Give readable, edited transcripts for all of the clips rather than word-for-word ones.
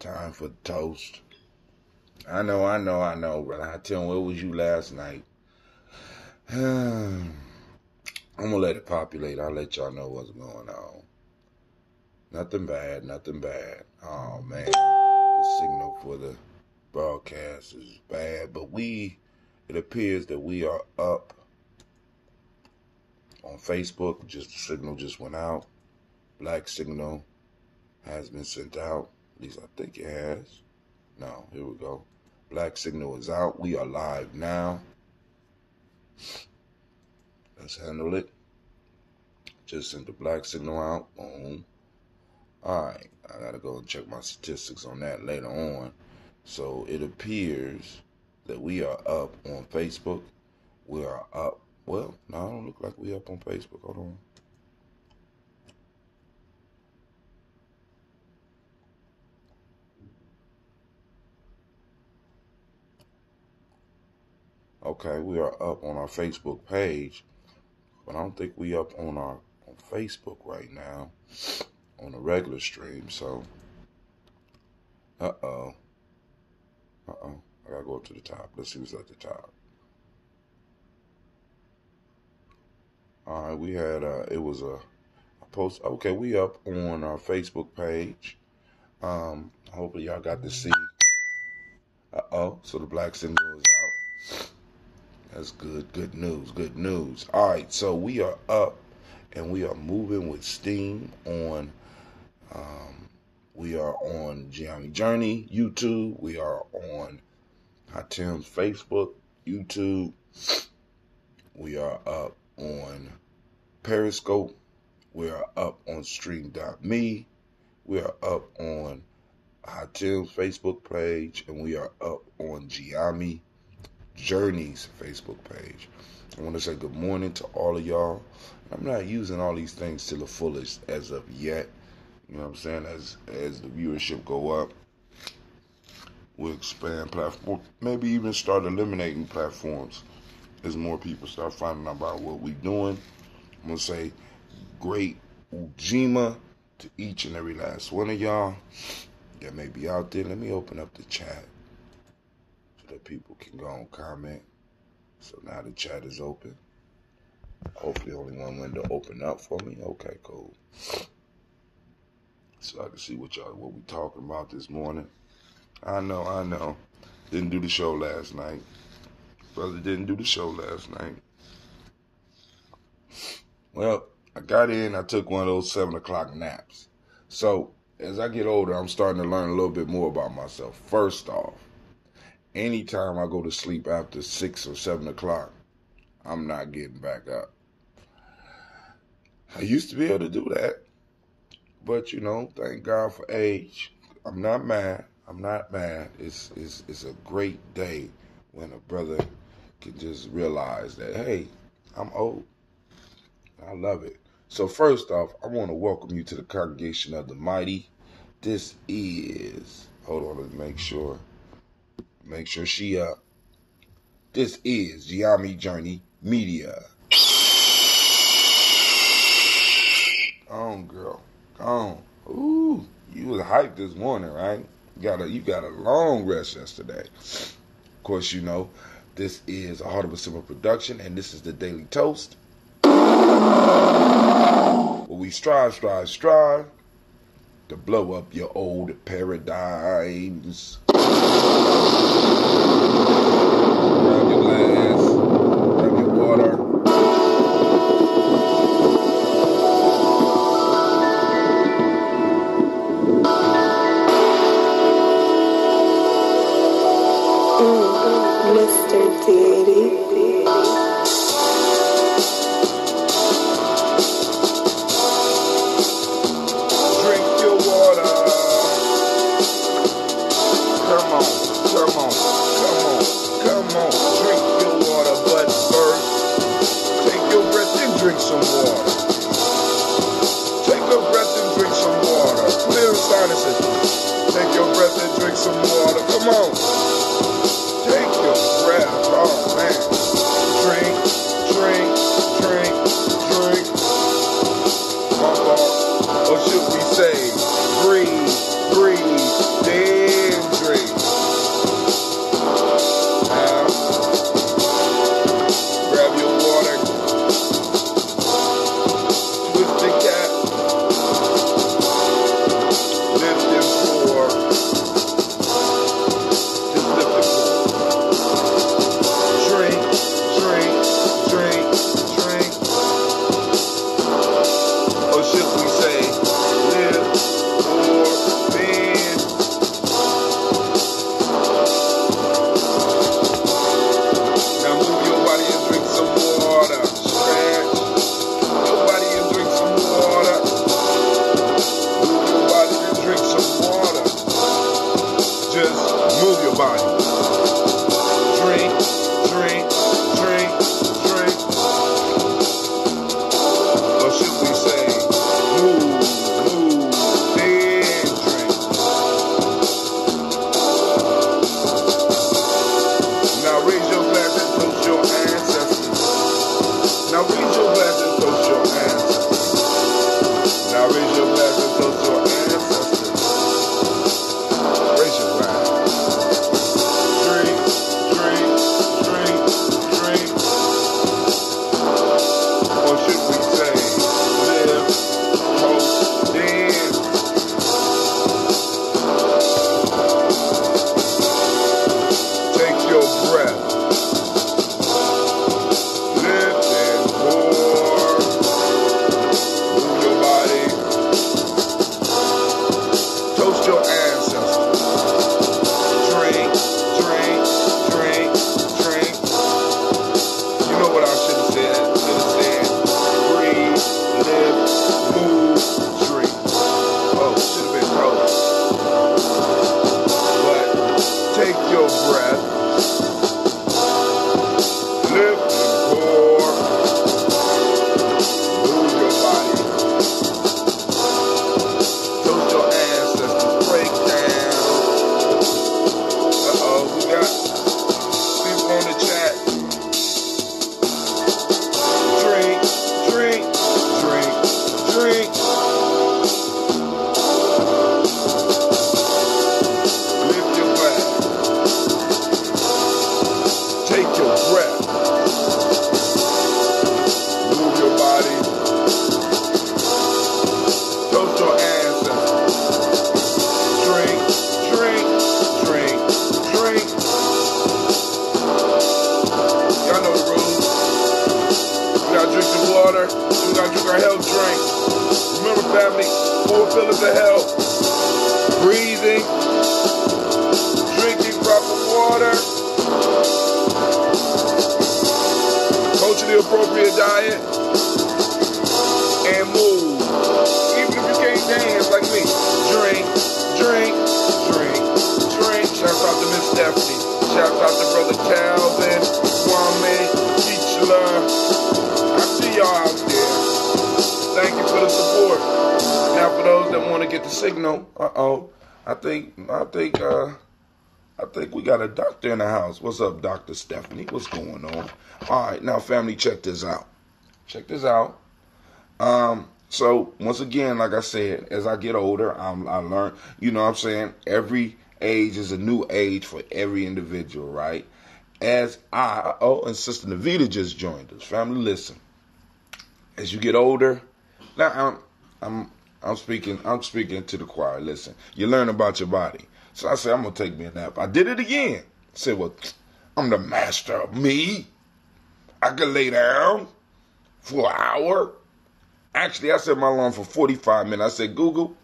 Time for the toast. I know, brother. I tell him, where was you last night? I'm gonna let it populate. I'll let y'all know what's going on. Nothing bad. Oh man, the signal for the broadcast is bad, but it appears that we are up on Facebook. Just the signal just went out. Black signal has been sent out. At least I think it has. No, here we go. Black signal is out. We are live now. Let's handle it. Just sent the black signal out. Boom. Alright, I gotta go and check my statistics on that later on. So it appears that we are up on Facebook. We are up. Well, no, I don't look like we up on Facebook. Hold on. Okay, we are up on our Facebook page, but I don't think we up on Facebook right now on the regular stream. So, I gotta go up to the top. Let's see what's at the top. All right, we had it was a post. Okay, we up on our Facebook page. Hopefully y'all got to see. So the black signal is out. That's good. Good news. All right, so we are up and we are moving with steam on. We are on Gye-Nyame Journey YouTube. We are on Hatim's Facebook YouTube. We are up on Periscope. We are up on Stream.me. We are up on Hatim's Facebook page, and we are up on Gye-Nyame Journey's Facebook page. I want to say good morning to all of y'all. I'm not using all these things to the fullest as of yet. You know what I'm saying? As the viewership go up, we'll expand platform. Maybe even start eliminating platforms as more people start finding out about what we're doing. I'm going to say great Ujima to each and every last one of y'all that may be out there. Let me open up the chat so that people can go and comment. So now the chat is open. Hopefully only one window open up for me. Okay, cool. So I can see what we talking about this morning. I know. Didn't do the show last night. Brother didn't do the show last night. Well, I got in, I took one of those 7 o'clock naps. So as I get older, I'm starting to learn a little bit more about myself. First off, anytime I go to sleep after 6 or 7 o'clock, I'm not getting back up. I used to be able to do that. But, thank God for age. I'm not mad. It's a great day when a brother can just realize that, hey, I'm old. I love it. So first off, I want to welcome you to the congregation of the mighty. This is, hold on, let's make sure she up. This is Gye-Nyame Journey Media. On, girl. On. Ooh, you was hyped this morning, right? You got a long rest yesterday. Of course, this is a Heart of a Simple production, and this is the Daily Toast. Where we strive to blow up your old paradigms. Grab your glass, grab your water. Mr. Deity. Drink your water. Come on. Drink your water, but first, take your breath and drink some water. Take a breath and drink some water. Clear sinuses. Take your breath and drink some water. Come on. Take your breath. Oh, man. Drink. Or should we say, breathe. Move your body. Drink, drink, drink, drink. Or should we say, move, then drink. Now raise your glass and toast your ancestors. Now raise your glass and toast your ancestors. Now raise your glass and toast your ancestors. Raise your glass. Drink, drink, drink, drink. Or should we say, live, hope, dance. Take your breath. Lift and roar. Move your body. Toast your ancestors. Drink, drink, drink, drink. You know what I should have said? Should have said, breathe, live, move, drink. Oh, should have been toast. But take your breath. Lift and pour. Move your body. Toast your ancestors. Break down. Uh-oh, we got people on the chat. Drink, drink, drink, drink. Lift your glass. Take your breath. Move your body. Toast your ancestors. Drink, drink, drink, drink. Y'all know the rules. We gotta drink the water. We gotta drink our health drink. Remember, family, 4 pillars of health. Breathing, drinking proper water, culturally appropriate diet, and move. Even if you can't dance like me, drink, drink, drink, drink. Shouts out to Miss Stephanie. Shouts out to Brother Calvin, Kwame, Keechla. I see y'all out there. Thank you for the support. Now for those that want to get the signal, I think we got a doctor in the house. What's up, Dr. Stephanie? What's going on? All right, now family, check this out. Check this out. So once again, like I said, as I get older, I learn, you know what I'm saying? Every age is a new age for every individual, right? And Sister Navita just joined us. Family, listen. As you get older, now I'm speaking to the choir. Listen, you learn about your body. So I said, I'm gonna take me a nap. I did it again. I said, well, I'm the master of me. I could lay down for an hour. Actually, I set my alarm for 45 minutes. I said, Google,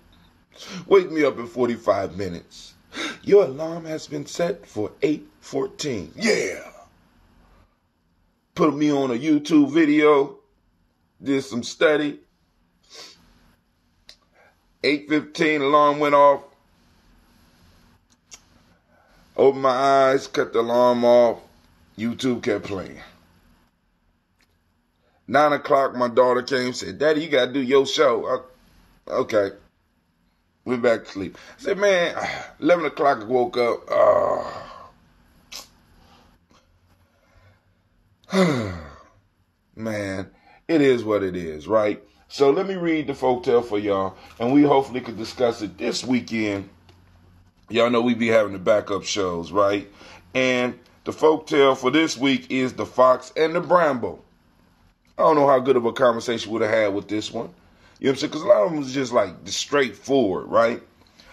wake me up in 45 minutes. Your alarm has been set for 8:14. Yeah. Put me on a YouTube video. Did some study. 8:15, alarm went off. Opened my eyes, cut the alarm off. YouTube kept playing. 9 o'clock, my daughter came and said, Daddy, you got to do your show. Okay. Went back to sleep. I said, man, 11 o'clock I woke up. Man, it is what it is, right? So let me read the folktale for y'all, and we hopefully could discuss it this weekend. Y'all know we be having the backup shows, right? And the folktale for this week is The Fox and the Bramble. I don't know how good of a conversation we would have had with this one. You know what I'm saying? Because a lot of them was just like straightforward, right?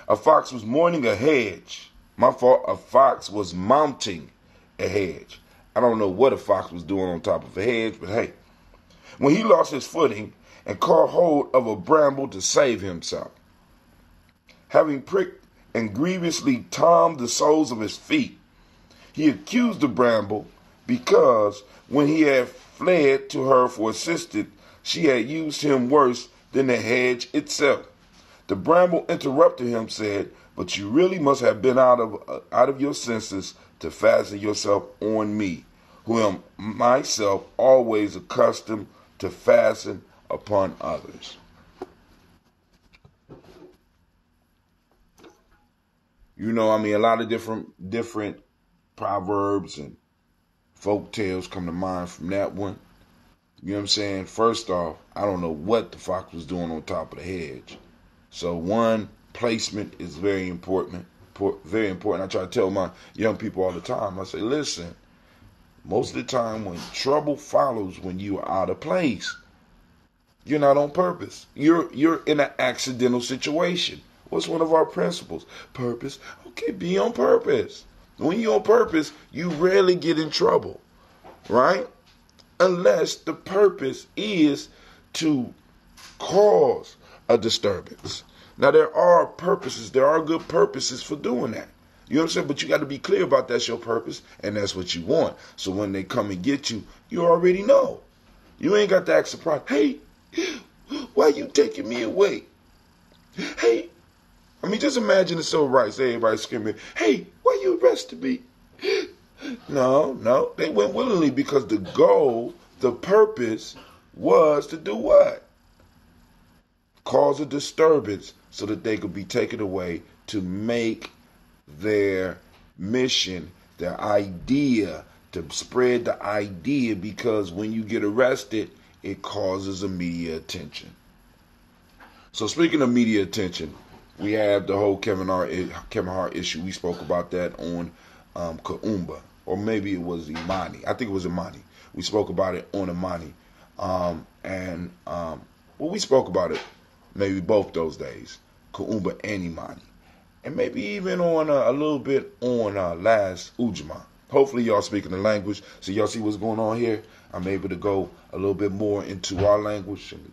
A fox was mourning a hedge. My fault, a fox was mounting a hedge. I don't know what a fox was doing on top of a hedge, but hey. When he lost his footing and caught hold of a bramble to save himself, having pricked and grievously timed the soles of his feet, he accused the bramble because when he had fled to her for assistance, she had used him worse than the hedge itself. The bramble interrupted him, said, "But you really must have been out of your senses to fasten yourself on me, who am myself always accustomed to fasten upon others." You know, I mean, a lot of different proverbs and folk tales come to mind from that one. You know what I'm saying? First off, I don't know what the fox was doing on top of the hedge. So one, placement is very important. Very important. I try to tell my young people all the time. I say, listen, most of the time when trouble follows when you are out of place, you're not on purpose. You're in an accidental situation. What's one of our principles? Purpose. Okay, be on purpose. When you're on purpose, you rarely get in trouble, right? Unless the purpose is to cause a disturbance. Now, there are good purposes for doing that. You know what I'm saying? But you got to be clear about that's your purpose and that's what you want. So when they come and get you, you already know. You ain't got to act surprised. Hey, why you taking me away? Hey, I mean, just imagine it's so right. Say everybody screaming, hey, why you arrested me? No. They went willingly because the goal, the purpose was to do what? Cause a disturbance so that they could be taken away to make their mission, their idea, to spread the idea, because when you get arrested, it causes a media attention. So speaking of media attention, we have the whole Kevin Hart issue. We spoke about that on Kaumba, or maybe it was Imani. I think it was Imani. We spoke about it on Imani. We spoke about it maybe both those days, Kaumba and Imani. And maybe even on a little bit on last Ujima. Hopefully y'all speaking the language, so y'all see what's going on here. I'm able to go a little bit more into our language, and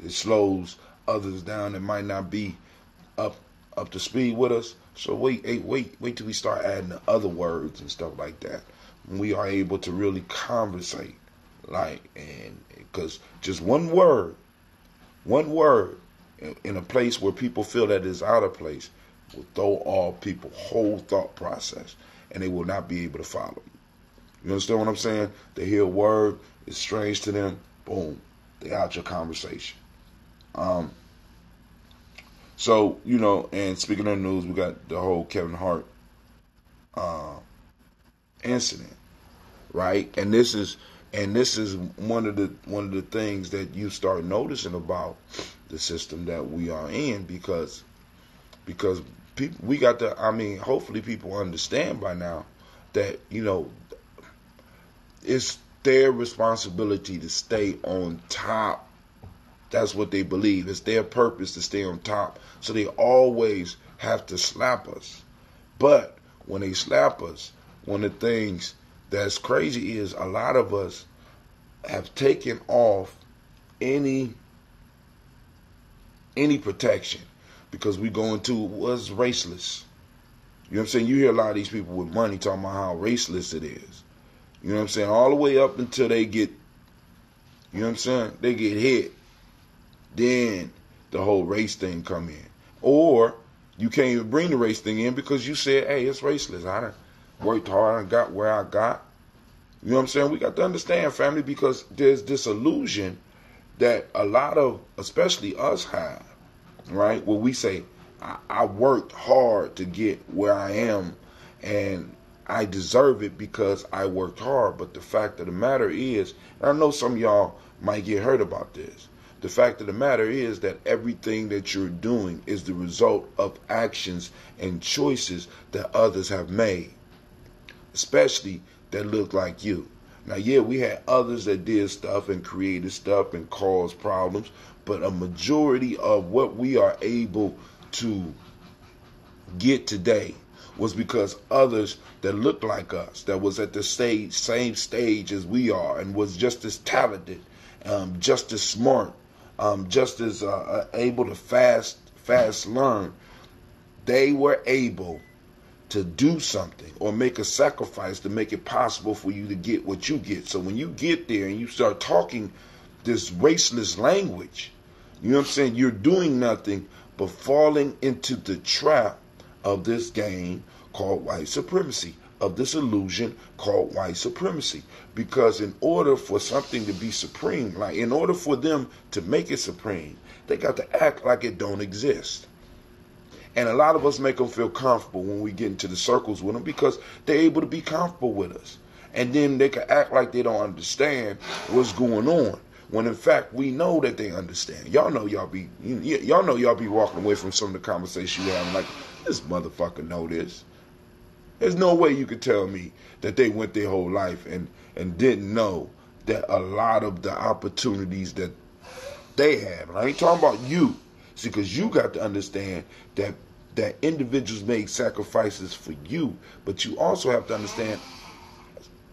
it slows others down that might not be up to speed with us. So wait till we start adding the other words and stuff like that. We are able to really conversate, and because just one word in a place where people feel that is out of place will throw off people's whole thought process, and they will not be able to follow you. You understand what I'm saying? They hear a word, it's strange to them, boom, they out your conversation. So, you know, and speaking of the news, we got the whole Kevin Hart incident, right? And this is one of the things that you start noticing about the system that we are in, because people, we got to, I mean, hopefully people understand by now that, you know, it's their responsibility to stay on top. That's what they believe. It's their purpose to stay on top. So they always have to slap us. But when they slap us, one of the things that's crazy is a lot of us have taken off any protection, because we go into what's raceless. You know what I'm saying? You hear a lot of these people with money talking about how raceless it is. You know what I'm saying? All the way up until they get, you know what I'm saying? They get hit. Then the whole race thing come in. Or you can't even bring the race thing in because you said, hey, it's raceless. I done worked hard and got where I got. You know what I'm saying? We got to understand, family, because there's this illusion that a lot of, especially us, have, right? Where we say, I worked hard to get where I am, and I deserve it because I worked hard. But the fact of the matter is, and I know some of y'all might get hurt about this, the fact of the matter is that everything that you're doing is the result of actions and choices that others have made, especially that look like you. Now, yeah, we had others that did stuff and created stuff and caused problems, but a majority of what we are able to get today was because others that looked like us, that was at the same stage as we are, and was just as talented, just as smart, just as able to fast learn, they were able to do something or make a sacrifice to make it possible for you to get what you get. So when you get there and you start talking this raceless language, you know what I'm saying, you're doing nothing but falling into the trap of this game called white supremacy, of this illusion called white supremacy. Because in order for something to be supreme, like in order for them to make it supreme, they got to act like it don't exist. And a lot of us make them feel comfortable when we get into the circles with them because they're able to be comfortable with us. And then they can act like they don't understand what's going on, when in fact we know that they understand. Y'all know y'all be walking away from some of the conversation you having like, this motherfucker know this. There's no way you could tell me that they went their whole life and didn't know that a lot of the opportunities that they have. And I ain't talking about you. See, because you got to understand that individuals make sacrifices for you, but you also have to understand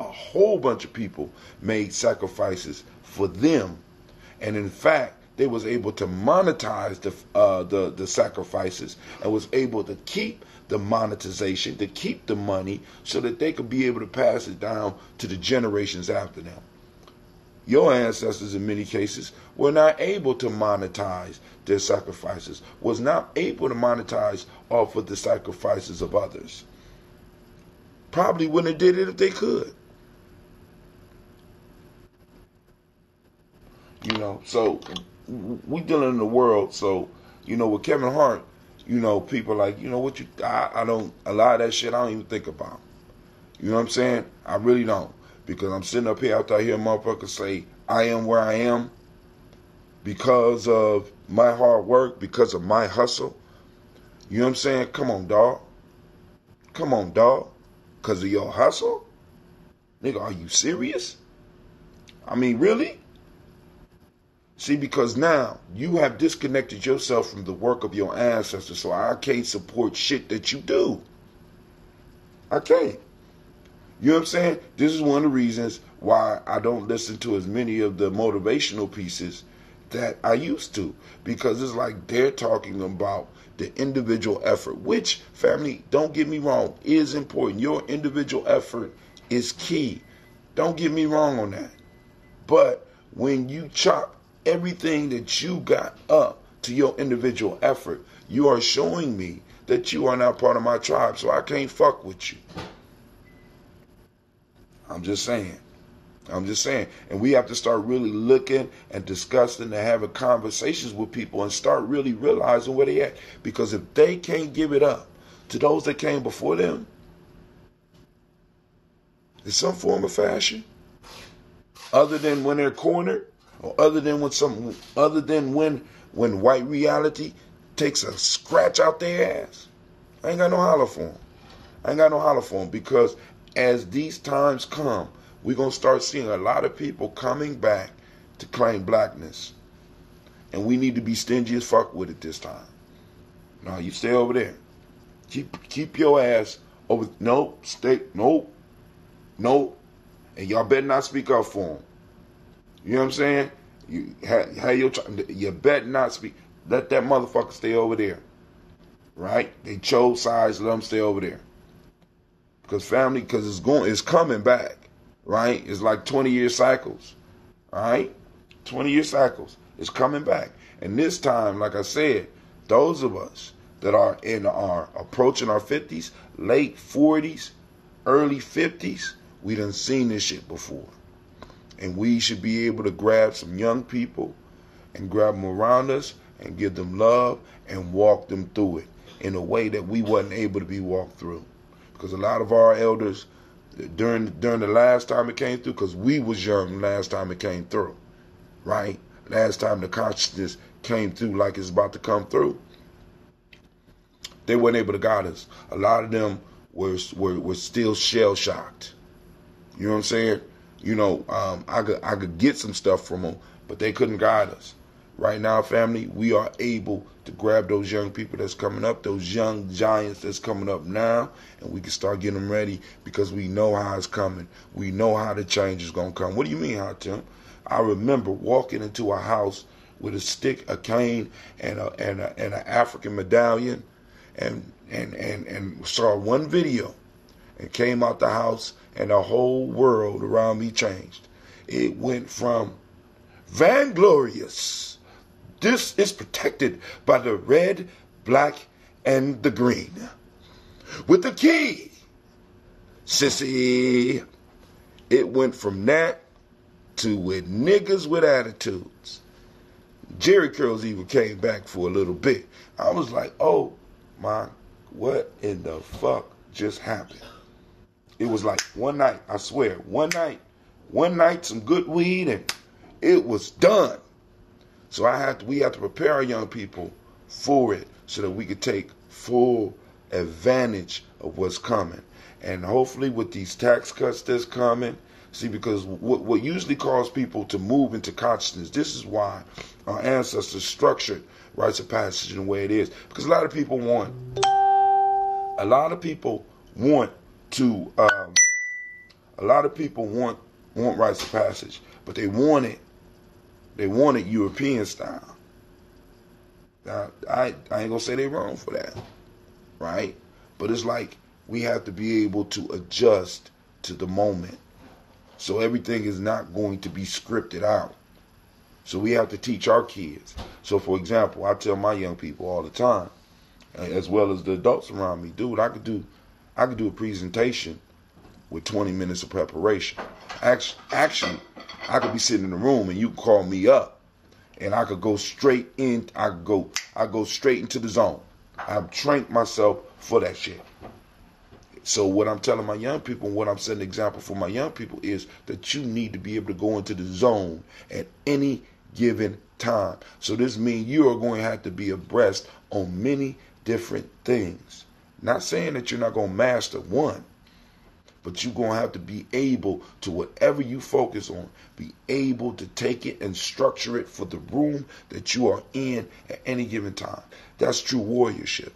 a whole bunch of people made sacrifices for them, and in fact, they was able to monetize the sacrifices and was able to keep the monetization, to keep the money, so that they could be able to pass it down to the generations after them. Your ancestors, in many cases, were not able to monetize their sacrifices, was not able to monetize off of the sacrifices of others. Probably wouldn't have did it if they could. You know, so we dealing in the world. So, you know, with Kevin Hart, you know, people like, you know what, I don't, a lot of that shit I don't even think about. You know what I'm saying? I really don't. Because I'm sitting up here after I hear motherfuckers say, I am where I am because of my hard work, because of my hustle. You know what I'm saying? Come on, dog. Come on, dog. Because of your hustle? Nigga, are you serious? I mean, really? See, because now you have disconnected yourself from the work of your ancestors, so I can't support shit that you do. I can't. You know what I'm saying? This is one of the reasons why I don't listen to as many of the motivational pieces that I used to. Because it's like they're talking about the individual effort, which, family, don't get me wrong, is important. Your individual effort is key. Don't get me wrong on that. But when you chop everything that you got up to your individual effort, you are showing me that you are not part of my tribe, so I can't fuck with you. I'm just saying. And we have to start really looking and discussing and having conversations with people and start really realizing where they at. Because if they can't give it up to those that came before them, in some form or fashion, other than when they're cornered, or other than when white reality takes a scratch out their ass, I ain't got no holler for them. Because as these times come, we're going to start seeing a lot of people coming back to claim blackness. And we need to be stingy as fuck with it this time. No, you stay over there. Keep your ass over. Nope. And y'all better not speak up for them. You know what I'm saying? You better not speak. Let that motherfucker stay over there. Right? They chose sides. Let them stay over there. Because it's coming back. Right? It's like 20-year cycles. Right? 20-year cycles. It's coming back. And this time, like I said, those of us that are approaching our 50s, late 40s, early 50s, we done seen this shit before. And we should be able to grab some young people and grab them around us and give them love and walk them through it in a way that we wasn't able to be walked through. Because a lot of our elders, during the last time it came through, because we was young last time it came through, right? Last time the consciousness came through like it's about to come through, they weren't able to guide us. A lot of them were still shell-shocked. You know what I'm saying? You know, I could get some stuff from them, but they couldn't guide us. Right now, family, we are able to grab those young people that's coming up, those young giants that's coming up now, and we can start getting them ready because we know how it's coming. We know how the change is going to come. What do you mean, how, Tim? I remember walking into a house with a stick, a cane, and an African medallion, and saw one video, and came out the house, and the whole world around me changed. It went from vainglorious, This is protected by the red, black, and the green. With the key, sissy, it went from that to with niggas with attitudes. Jerry curls even came back for a little bit. I was like, oh my, what in the fuck just happened? It was like one night, I swear, one night, some good weed, and it was done. So we have to prepare our young people for it so that we could take full advantage of what's coming. And hopefully with these tax cuts that's coming, see, because what usually causes people to move into consciousness, this is why our ancestors structured rites of passage in the way it is. Because a lot of people want rites of passage, but they want it European style. Now, I ain't gonna say they wrong for that, right? But it's like we have to be able to adjust to the moment. So everything is not going to be scripted out. So we have to teach our kids. So for example, I tell my young people all the time, as well as the adults around me, dude, I could do a presentation with 20 minutes of preparation. Actually, I could be sitting in the room and you call me up and I could go straight in. I go straight into the zone. I've trained myself for that shit. So what I'm telling my young people, what I'm setting an example for my young people is that you need to be able to go into the zone at any given time. So this means you are going to have to be abreast on many different things. Not saying that you're not going to master one, but you're going to have to be able to, whatever you focus on, be able to take it and structure it for the room that you are in at any given time. That's true warriorship.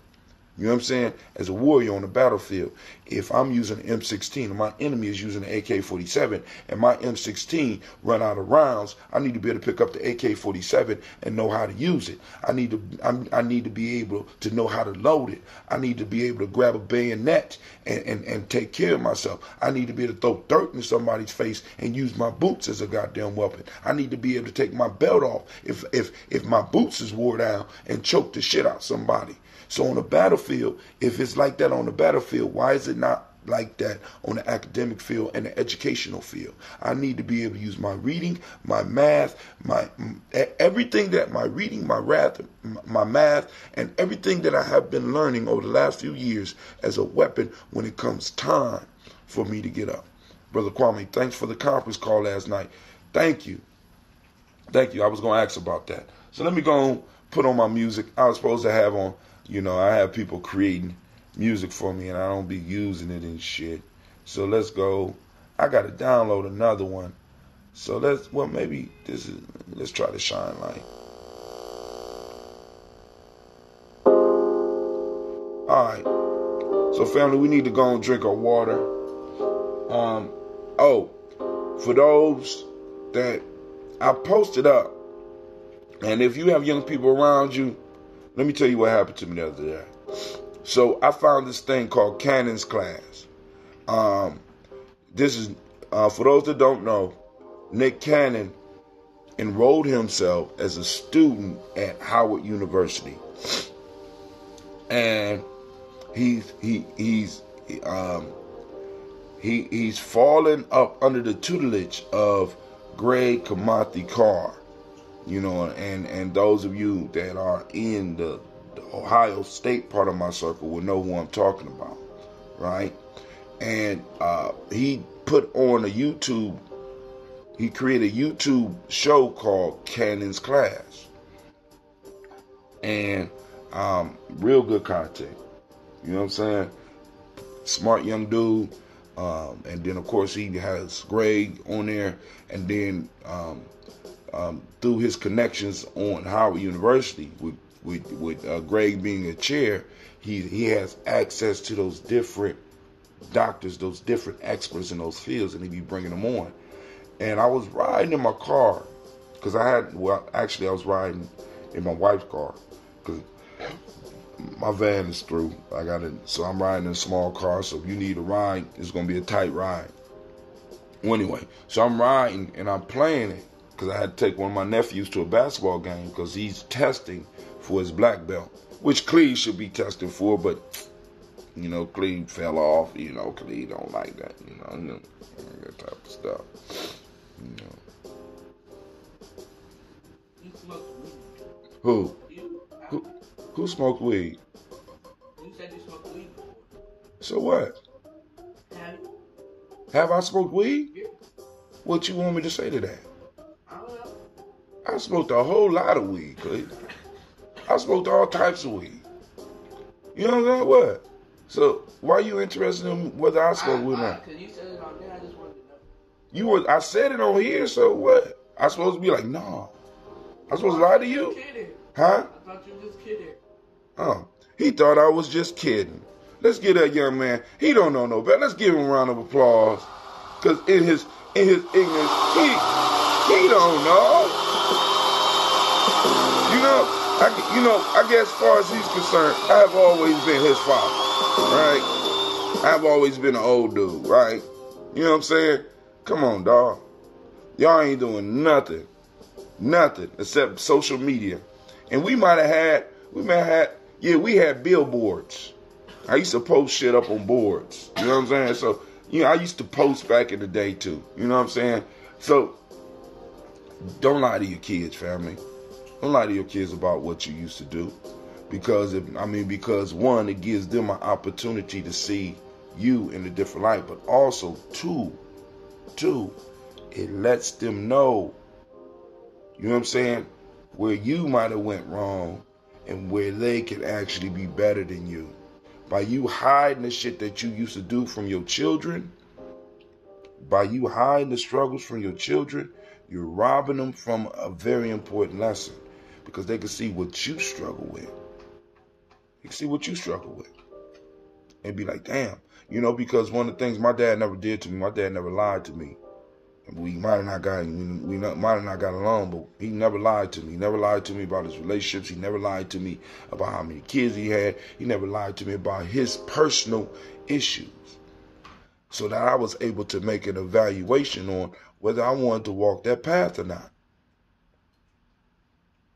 You know what I'm saying? As a warrior on the battlefield, if I'm using an M16 and my enemy is using an AK-47 and my M16 run out of rounds, I need to be able to pick up the AK-47 and know how to use it. I need to be able to know how to load it. I need to be able to grab a bayonet and take care of myself. I need to be able to throw dirt in somebody's face and use my boots as a goddamn weapon. I need to be able to take my belt off if my boots is wore down and choke the shit out somebody. So on the battlefield, if it's like that on the battlefield, why is it not like that on the academic field and the educational field? I need to be able to use my reading, my math, my everything that my reading, my math, and everything that I have been learning over the last few years as a weapon when it comes time for me to get up. Brother Kwame, thanks for the conference call last night. Thank you. Thank you. I was going to ask about that. So let me go and put on my music. I was supposed to have on, I have people creating music for me and I don't be using it and shit. So let's go. I got to download another one. So let's try to shine light. Alright. So family, we need to go and drink our water. For those that I posted up, and if you have young people around you, let me tell you what happened to me the other day. So I found this thing called Cannon's Class. This is, for those that don't know, Nick Cannon enrolled himself as a student at Howard University. And he's fallen up under the tutelage of Greg Kamathi Carr. And those of you that are in the Ohio State part of my circle will know who I'm talking about, right? And he put on he created a YouTube show called Cannon's Class. And real good content. You know what I'm saying? Smart young dude. And then, of course, he has Greg on there. And then through his connections on Howard University, with Greg being a chair, he has access to those different doctors, those different experts in those fields, and he be bringing them on. And I was riding in my car, because I was riding in my wife's car, because my van is through. So I'm riding in a small car, so if you need a ride, it's going to be a tight ride. Well, anyway, so I'm riding, and I'm playing it. because I had to take one of my nephews to a basketball game because he's testing for his black belt, which Cleve should be testing for, but, you know, Cleve fell off. You know, Cleve don't like that, you know, that type of stuff, you know. You smoke weed. Who? Who smoked weed? You said you smoked weed before. So what? Have you? Have I smoked weed? Yeah. What you want me to say to that? I don't know. I smoked a whole lot of weed, Cleve. I smoked all types of weed. You know what I'm saying? What? So why are you interested in whether I smoke weed or not? Because you said it on there, I just wanted to know. I said it on here, so what? I supposed to be like, no. I supposed to lie to you? Kidding. Huh? I thought you were just kidding. Oh, he thought I was just kidding. Let's give that young man, he don't know no better. Let's give him a round of applause. Because in his ignorance, he don't know. I guess as far as he's concerned, I have always been his father, right? I've always been an old dude, right? You know what I'm saying? Come on, dog. Y'all ain't doing nothing except social media. And we had billboards. I used to post shit up on boards. You know what I'm saying? So, you know, I used to post back in the day too. You know what I'm saying? So, don't lie to your kids, family. Don't lie to your kids about what you used to do. Because one, it gives them an opportunity to see you in a different light. But also, two, it lets them know, you know what I'm saying, where you might have went wrong and where they can actually be better than you. By you hiding the shit that you used to do from your children, by you hiding the struggles from your children, you're robbing them from a very important lesson. Because they can see what you struggle with. They can see what you struggle with. And be like, damn. You know, because one of the things my dad never did to me, my dad never lied to me. We might have not got along, but he never lied to me. He never lied to me about his relationships. He never lied to me about how many kids he had. He never lied to me about his personal issues. So that I was able to make an evaluation on whether I wanted to walk that path or not.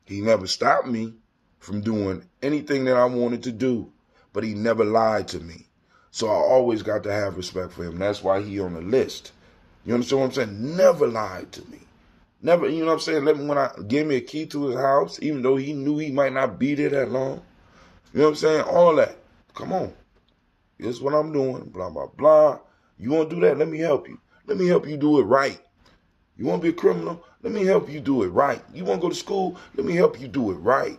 He never stopped me from doing anything that I wanted to do, but he never lied to me. So I always got to have respect for him. That's why he on the list. You understand what I'm saying? Never lied to me. Never, you know what I'm saying? When I gave me a key to his house, even though he knew he might not be there that long. You know what I'm saying? All that. Come on. This is what I'm doing. Blah, blah, blah. You want to do that? Let me help you. Let me help you do it right. You want to be a criminal? Let me help you do it right. You want to go to school? Let me help you do it right.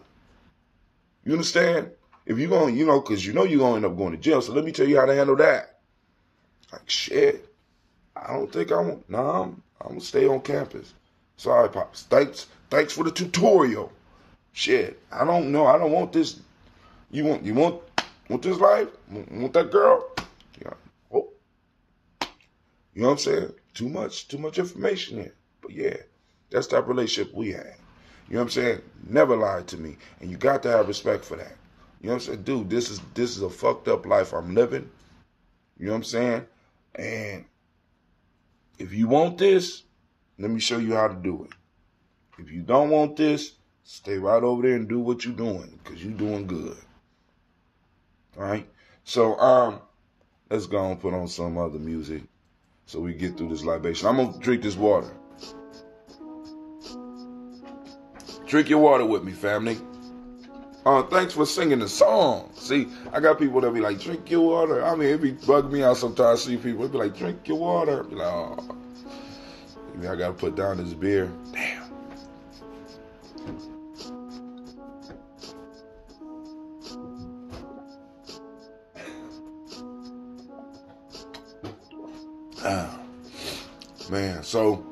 You understand? If you're going, because you're going to end up going to jail. So let me tell you how to handle that. Like, shit. I don't think I want. Nah, I'm going to stay on campus. Sorry, Pops. Thanks for the tutorial. Shit. I don't know. I don't want this. You want this life? Want that girl? Yeah. Oh. You know what I'm saying? Too much information here. But yeah, that's the type of relationship we had. You know what I'm saying? Never lied to me. And you got to have respect for that. You know what I'm saying? Dude, this is a fucked up life I'm living. You know what I'm saying? And if you want this, let me show you how to do it. If you don't want this, stay right over there and do what you're doing, because you're doing good. All right? So, let's go and put on some other music so we get through this libation. I'm going to drink this water. Drink your water with me, family. Thanks for singing the song. See, I got people that be like, drink your water. I mean, it be bug me out sometimes. I see people, it be like, drink your water. I be like, oh, maybe I got to put down this beer. Damn. Man, so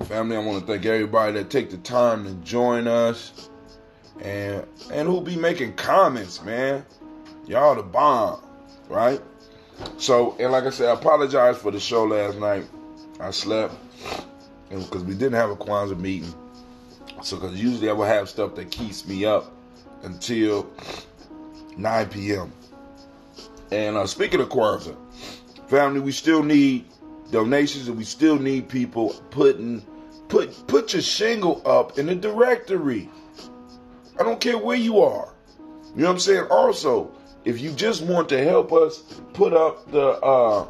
family, I want to thank everybody that take the time to join us and who be making comments, man. Y'all the bomb, right? So, and like I said, I apologize for the show last night. I slept because we didn't have a Kwanzaa meeting. So, because usually I will have stuff that keeps me up until 9 p.m. And speaking of Kwanzaa, family, we still need donations and we still need people putting Put your shingle up in the directory. I don't care where you are. You know what I'm saying? Also, if you just want to help us put up the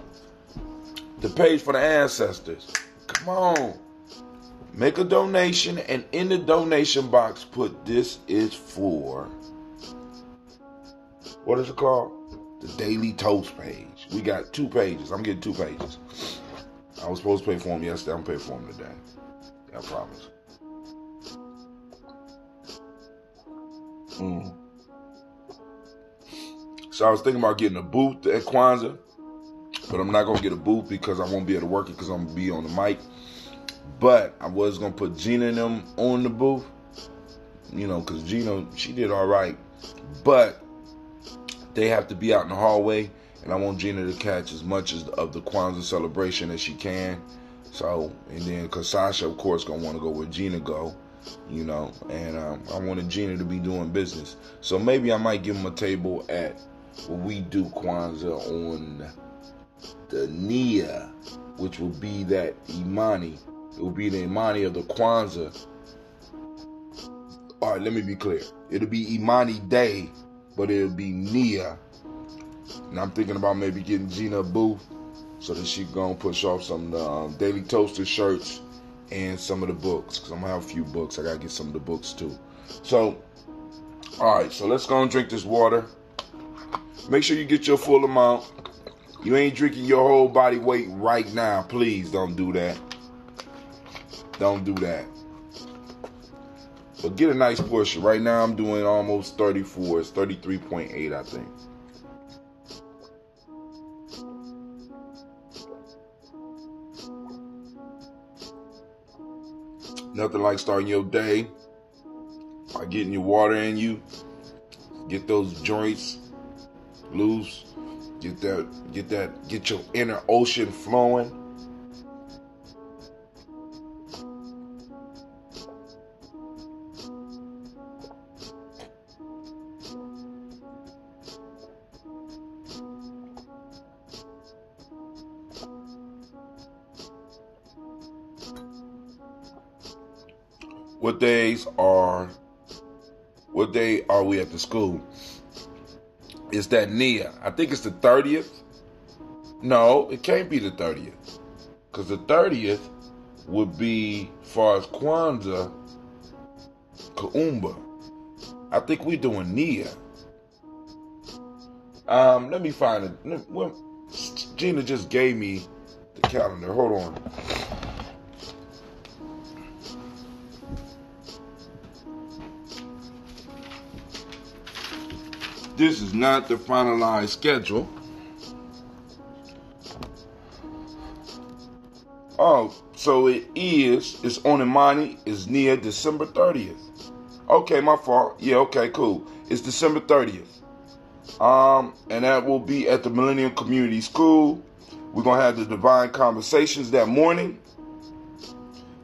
page for the ancestors, come on. Make a donation, and in the donation box, put "This is for," what is it called? The Daily Toast page. We got 2 pages. I'm getting 2 pages. I was supposed to pay for them yesterday. I'm paying for them today. I promise. So I was thinking about getting a booth at Kwanzaa, but I'm not going to get a booth because I won't be able to work it because I'm going to be on the mic. But I was going to put Gina and them on the booth, you know, because Gina, she did all right. But they have to be out in the hallway, and I want Gina to catch as much of the Kwanzaa celebration as she can. So, and then, because Shasha, of course, going to want to go where Gina go, you know, and I wanted Gina to be doing business. So maybe I might give them a table at where we do Kwanzaa on the Nia, which will be that Imani. It will be the Imani of the Kwanzaa. All right, let me be clear. It'll be Imani Day, but it'll be Nia. And I'm thinking about maybe getting Gina a booth so that she gonna push off some of the Daily Toaster shirts and some of the books, because I'm gonna have a few books. I gotta get some of the books too. So, all right, so let's go and drink this water. Make sure you get your full amount. You ain't drinking your whole body weight right now. Please don't do that. Don't do that. But get a nice portion. Right now I'm doing almost 34. It's 33.8, I think. Nothing like starting your day by getting your water in you. Get those joints loose. Get your inner ocean flowing. What day are we at the school? It's that Nia. I think it's the 30th. No, it can't be the 30th. Because the 30th would be, as far as Kwanzaa, Kuumba. I think we're doing Nia. Let me find it. Well, Gina just gave me the calendar. Hold on. This is not the finalized schedule. Oh, so it's on Imani, it's near December 30th. Okay, my fault. Yeah, okay, cool. It's December 30th. And that will be at the Millennium Community School. We're going to have the Divine Conversations that morning.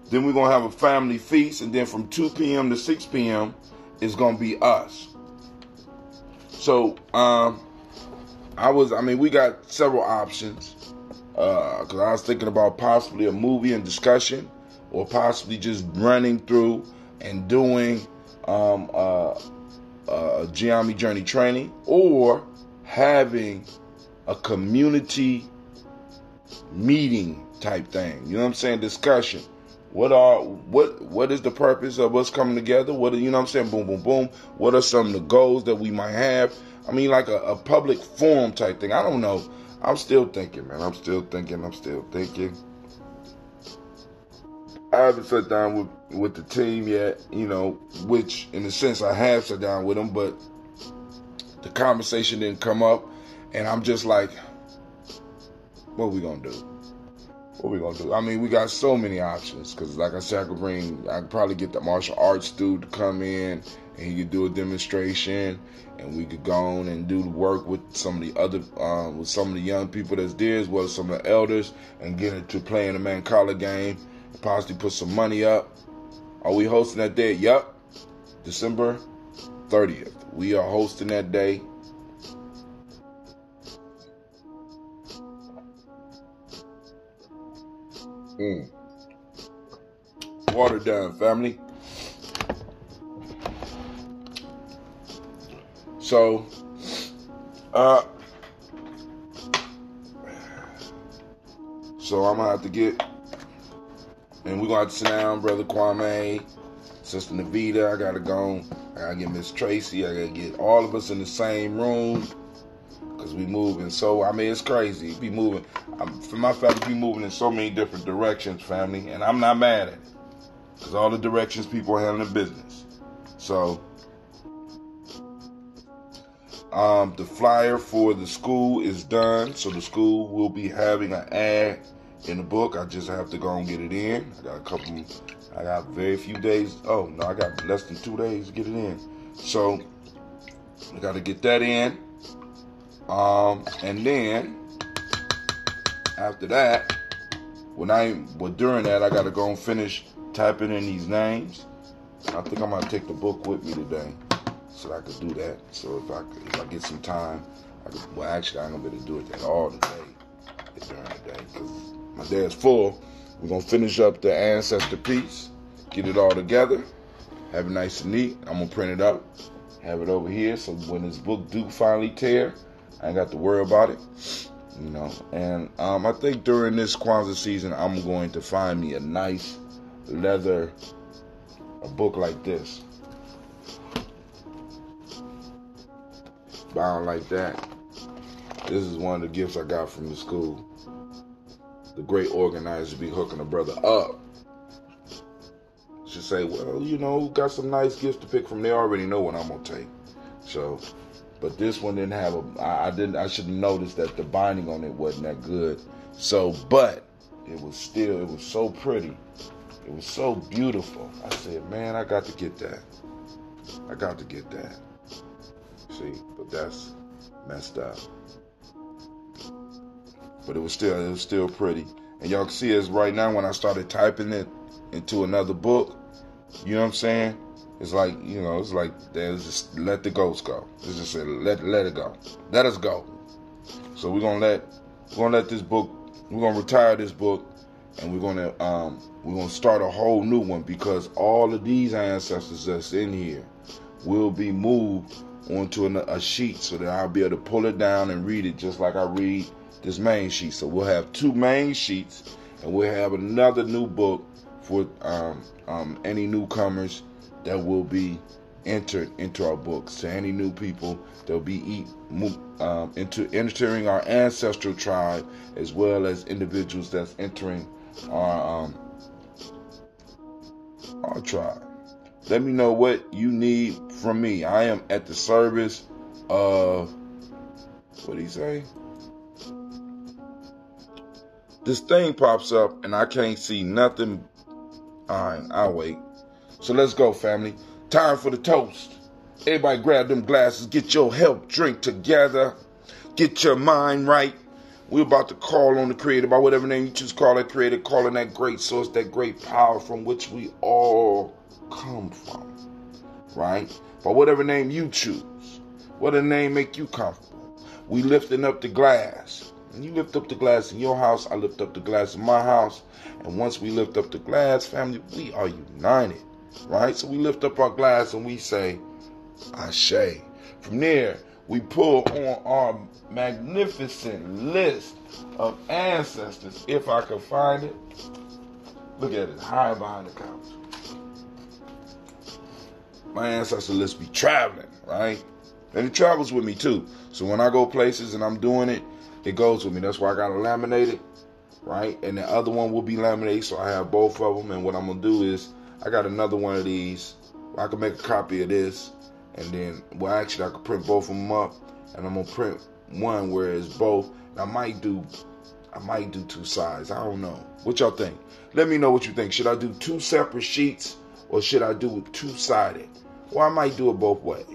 Then we're going to have a family feast. And then from 2 p.m. to 6 p.m. it's going to be us. So, we got several options. Because I was thinking about possibly a movie and discussion, or possibly just running through and doing a Gye-Nyame journey training, or having a community meeting type thing. You know what I'm saying? Discussion. What is the purpose of us coming together? You know what I'm saying? Boom, boom, boom. What are some of the goals that we might have? I mean, like a public forum type thing. I don't know. I'm still thinking, man. I'm still thinking. I haven't sat down with the team yet, you know, which in a sense I have sat down with them, but the conversation didn't come up, and I'm just like, what are we going to do? I mean, we got so many options, because like I said, I could probably get the martial arts dude to come in, and he could do a demonstration, and we could go on and do the work with some of the other, with some of the young people that's there, as well as some of the elders, and get into playing a Mancala game, and possibly put some money up. Are we hosting that day? Yup. December 30th. We are hosting that day. water done, family. So, I'm gonna have to get, and we're gonna have to sit down, Brother Kwame, Sister Navita. I gotta go. I gotta get Miss Tracy. I gotta get all of us in the same room, because we moving. So, I mean, it's crazy. Be moving. For my family, be moving in so many different directions, family, and I'm not mad at it, because all the directions people are handling business. So, the flyer for the school is done. So the school will be having an ad in the book. I just have to go and get it in. I got very few days. Oh, no, I got less than 2 days to get it in. So I got to get that in. And then after that, during that, I got to go and finish typing in these names. I think I'm going to take the book with me today, so I could do that. So if I get some time, actually, I'm going to be able to do it all today, during the day, because my day is full. We're going to finish up the ancestor piece, get it all together, have it nice and neat. I'm going to print it up, have it over here, so when this book do finally tear, I ain't got to worry about it, you know. And I think during this Kwanzaa season, I'm going to find me a nice leather, a book like this, bound like that. This is one of the gifts I got from the school. The great organizer be hooking a brother up. Should say, well, you know, got some nice gifts to pick from. They already know what I'm gonna take. So, but this one didn't have I should have noticed that the binding on it wasn't that good. So, but it was so pretty. It was so beautiful. I said, man, I got to get that. See, but that's messed up. But it was still pretty. And y'all can see as right now when I started typing it into another book, you know what I'm saying? It's like, you know, there's just let the ghosts go. It's just let it go. Let us go. So we're gonna let this book, we're gonna retire this book, and we're gonna start a whole new one, because all of these ancestors that's in here will be moved onto a sheet so that I'll be able to pull it down and read it just like I read this main sheet. So we'll have 2 main sheets, and we'll have another new book for any newcomers that will be entered into our books. To any new people that will be entering our ancestral tribe, as well as individuals that's entering our tribe. Let me know what you need from me. I am at the service of, what did he say? This thing pops up and I can't see nothing. Alright, I'll wait. So let's go, family. Time for the toast. Everybody grab them glasses. Get your health drink together. Get your mind right. We're about to call on the Creator by whatever name you choose to call that Creator. Call on that great source, that great power from which we all come from. Right? By whatever name you choose. Whatever name make you comfortable. We lifting up the glass. When you lift up the glass in your house, I lift up the glass in my house. And once we lift up the glass, family, we are united. Right? So we lift up our glass and we say, Ashe. From there, we pull on our magnificent list of ancestors, if I can find it. Look at it, high behind the couch. My ancestor list be traveling, right? And it travels with me too. So when I go places and I'm doing it, it goes with me. That's why I got to laminate it, right? And the other one will be laminated, so I have both of them. And what I'm going to do is, I got another one of these. I can make a copy of this. And then, well, actually, I could print both of them up. And I'm going to print one where it's both. And I might do 2 sides. I don't know. What y'all think? Let me know what you think. Should I do 2 separate sheets, or should I do it 2-sided? Well, I might do it both ways.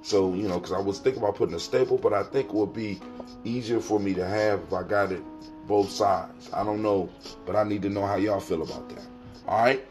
So, you know, because I was thinking about putting a staple, but I think it would be easier for me to have if I got it both sides. I don't know, but I need to know how y'all feel about that. All right?